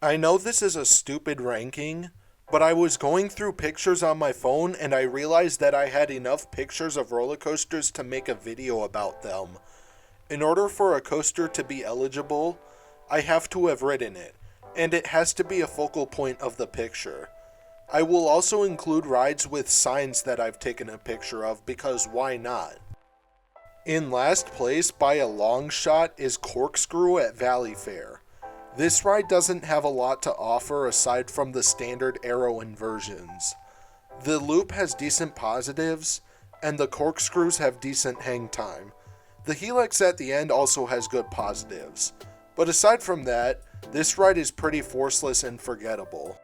I know this is a stupid ranking, but I was going through pictures on my phone and I realized that I had enough pictures of roller coasters to make a video about them. In order for a coaster to be eligible, I have to have ridden it, and it has to be a focal point of the picture. I will also include rides with signs that I've taken a picture of because why not? In last place by a long shot is Corkscrew at Valleyfair. This ride doesn't have a lot to offer aside from the standard arrow inversions. The loop has decent positives, and the corkscrews have decent hang time. The helix at the end also has good positives, but aside from that, this ride is pretty forceless and forgettable.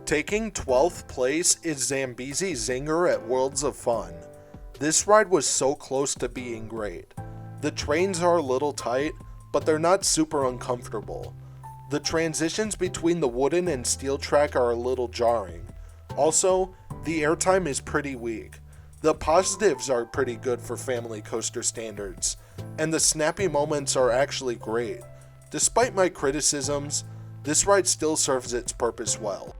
Taking 12th place is Zambezi Zinger at Worlds of Fun. This ride was so close to being great. The trains are a little tight, but they're not super uncomfortable. The transitions between the wooden and steel track are a little jarring. Also, the airtime is pretty weak. The positives are pretty good for family coaster standards, and the snappy moments are actually great. Despite my criticisms, this ride still serves its purpose well.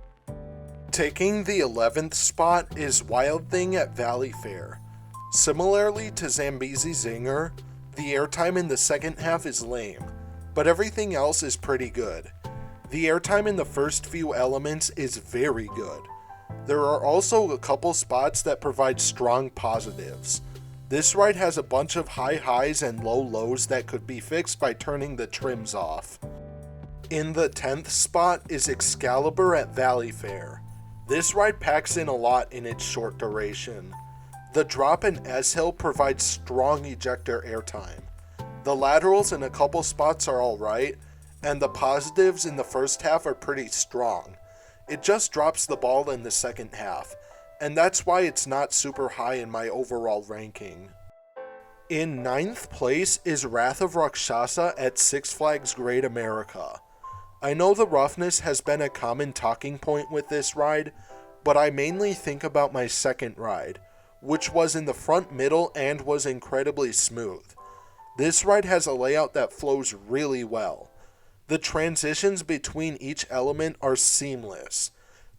Taking the 11th spot is Wild Thing at Valleyfair. Similarly to Zambezi Zinger, the airtime in the second half is lame, but everything else is pretty good. The airtime in the first few elements is very good. There are also a couple spots that provide strong positives. This ride has a bunch of high highs and low lows that could be fixed by turning the trims off. In the 10th spot is Excalibur at Valleyfair. This ride packs in a lot in its short duration. The drop and S-Hill provide strong ejector airtime. The laterals in a couple spots are alright, and the positives in the first half are pretty strong. It just drops the ball in the second half, and that's why it's not super high in my overall ranking. In 9th place is Wrath of Rakshasa at Six Flags Great America. I know the roughness has been a common talking point with this ride, but I mainly think about my second ride, which was in the front middle and was incredibly smooth. This ride has a layout that flows really well. The transitions between each element are seamless.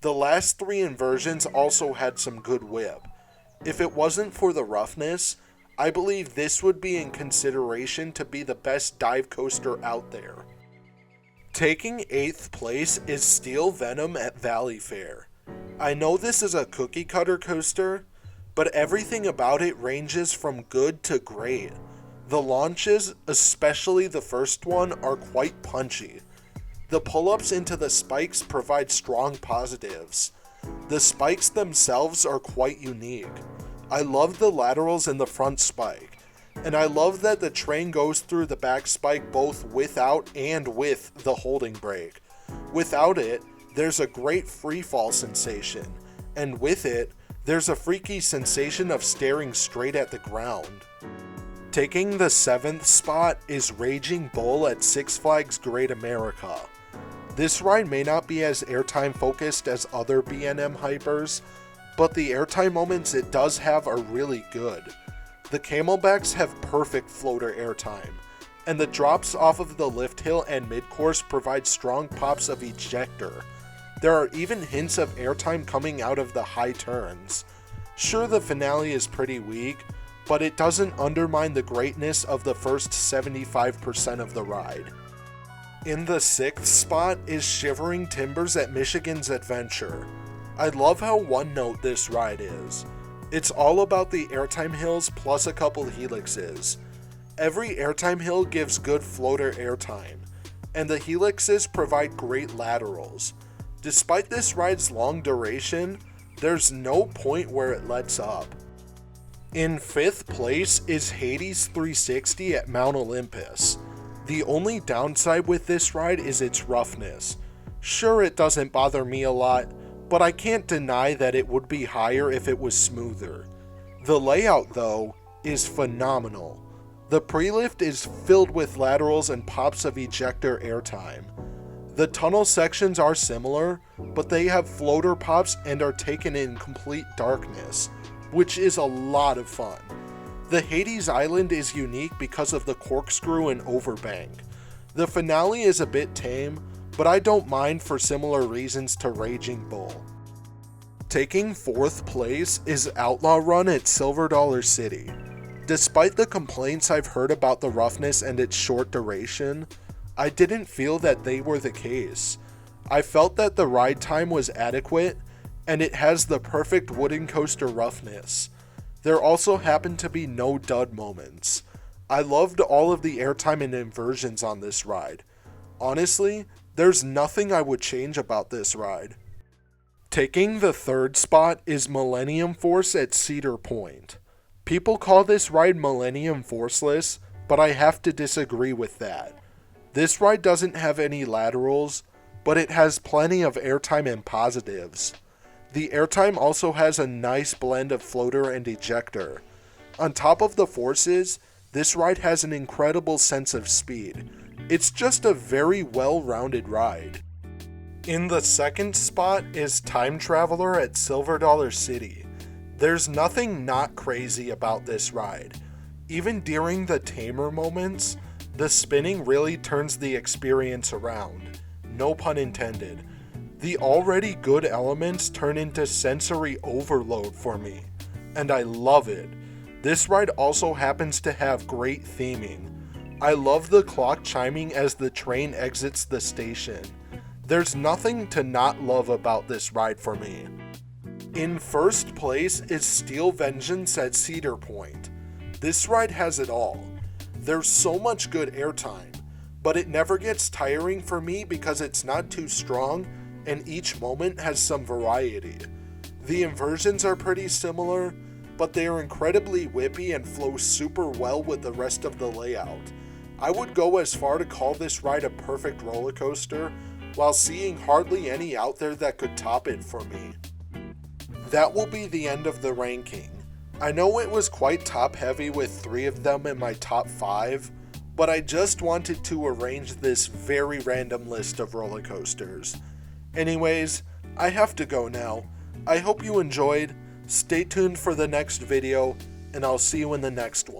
The last three inversions also had some good whip. If it wasn't for the roughness, I believe this would be in consideration to be the best dive coaster out there. Taking 8th place is Steel Venom at Valleyfair. I know this is a cookie cutter coaster, but everything about it ranges from good to great. The launches, especially the first one, are quite punchy. The pull-ups into the spikes provide strong positives. The spikes themselves are quite unique. I love the laterals in the front spike, and I love that the train goes through the back spike both without and with the holding brake. Without it, there's a great free fall sensation, and with it, there's a freaky sensation of staring straight at the ground. Taking the 7th spot is Raging Bull at Six Flags Great America. This ride may not be as airtime focused as other B&M hypers, but the airtime moments it does have are really good. The camelbacks have perfect floater airtime, and the drops off of the lift hill and mid-course provide strong pops of ejector. There are even hints of airtime coming out of the high turns. Sure, the finale is pretty weak, but it doesn't undermine the greatness of the first 75% of the ride. In the 6th spot is Shivering Timbers at Michigan's Adventure. I love how one-note this ride is. It's all about the airtime hills plus a couple helixes. Every airtime hill gives good floater airtime, and the helixes provide great laterals. Despite this ride's long duration, there's no point where it lets up. In 5th place is Hades 360 at Mount Olympus. The only downside with this ride is its roughness. Sure, it doesn't bother me a lot, but I can't deny that it would be higher if it was smoother. The layout, though, is phenomenal. The pre-lift is filled with laterals and pops of ejector airtime. The tunnel sections are similar, but they have floater pops and are taken in complete darkness, which is a lot of fun. The Hades Island is unique because of the corkscrew and overbank. The finale is a bit tame, but I don't mind for similar reasons to Raging Bull. Taking 4th place is Outlaw Run at Silver Dollar City. Despite the complaints I've heard about the roughness and its short duration, I didn't feel that they were the case. I felt that the ride time was adequate, and it has the perfect wooden coaster roughness. There also happened to be no dud moments. I loved all of the airtime and inversions on this ride. Honestly, there's nothing I would change about this ride. Taking the 3rd spot is Millennium Force at Cedar Point. People call this ride Millennium Forceless, but I have to disagree with that. This ride doesn't have any laterals, but it has plenty of airtime and positives. The airtime also has a nice blend of floater and ejector. On top of the forces, this ride has an incredible sense of speed. It's just a very well-rounded ride. In the 2nd spot is Time Traveler at Silver Dollar City. There's nothing not crazy about this ride. Even during the tamer moments, the spinning really turns the experience around. No pun intended. The already good elements turn into sensory overload for me, and I love it. This ride also happens to have great theming. I love the clock chiming as the train exits the station. There's nothing to not love about this ride for me. In 1st place is Steel Vengeance at Cedar Point. This ride has it all. There's so much good airtime, but it never gets tiring for me because it's not too strong and each moment has some variety. The inversions are pretty similar, but they are incredibly whippy and flow super well with the rest of the layout. I would go as far to call this ride a perfect roller coaster, while seeing hardly any out there that could top it for me. That will be the end of the ranking. I know it was quite top heavy with 3 of them in my top 5, but I just wanted to arrange this very random list of roller coasters. Anyways, I have to go now. I hope you enjoyed. Stay tuned for the next video, and I'll see you in the next one.